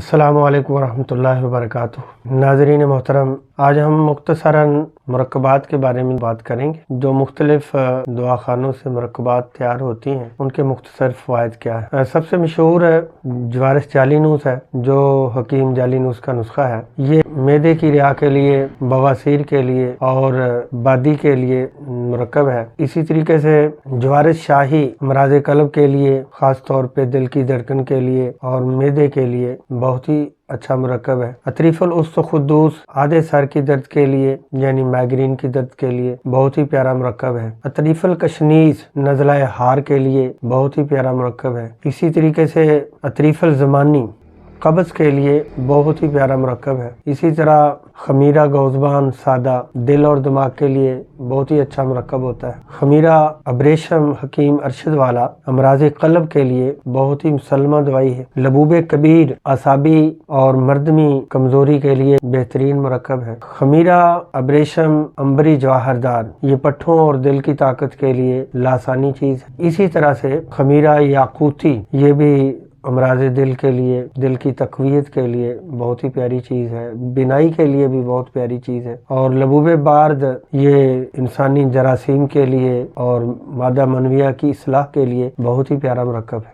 السلام علیکم ورحمۃ اللہ وبرکاتہ۔ ناظرین محترم، آج ہم مختصراً مرکبات کے بارے میں بات کریں گے۔ جو مختلف دواخانوں سے مرکبات تیار ہوتی ہیں ان کے مختصر فوائد کیا ہیں۔ سب سے مشہور ہے جوارس جالینوس ہے، جو حکیم جالینوس کا نسخہ ہے۔ یہ معدے کی رعا کے لیے، بواسیر کے لیے اور بادی کے لیے مرکب ہے۔ اسی طریقے سے جوارس شاہی امراض قلب کے لیے، خاص طور پہ دل کی دھڑکن کے لیے اور معدے کے لیے بہت ہی اچھا مرکب ہے۔ اطریف الوسط خدوس آدھے سر کی درد کے لیے یعنی مائگرین کی درد کے لیے بہت ہی پیارا مرکب ہے۔ اطریف الکشنیز نزلہ ہار کے لیے بہت ہی پیارا مرکب ہے۔ اسی طریقے سے اطریف الزمانی قبض کے لیے بہت ہی پیارا مرکب ہے۔ اسی طرح خمیرہ گوزبان سادہ دل اور دماغ کے لیے بہت ہی اچھا مرکب ہوتا ہے۔ خمیرہ ابریشم حکیم ارشد والا امراض قلب کے لیے بہت ہی مسلمہ دوائی ہے۔ لبوب کبیر اعصابی اور مردمی کمزوری کے لیے بہترین مرکب ہے۔ خمیرہ ابریشم امبری جواہردار یہ پٹھوں اور دل کی طاقت کے لیے لاسانی چیز ہے۔ اسی طرح سے خمیرہ یاقوتی یہ بھی امراض دل کے لیے، دل کی تقویت کے لیے بہت ہی پیاری چیز ہے۔ بینائی کے لیے بھی بہت پیاری چیز ہے۔ اور لبوب بارد یہ انسانی جراثیم کے لیے اور مادہ منویہ کی اصلاح کے لیے بہت ہی پیارا مرکب ہے۔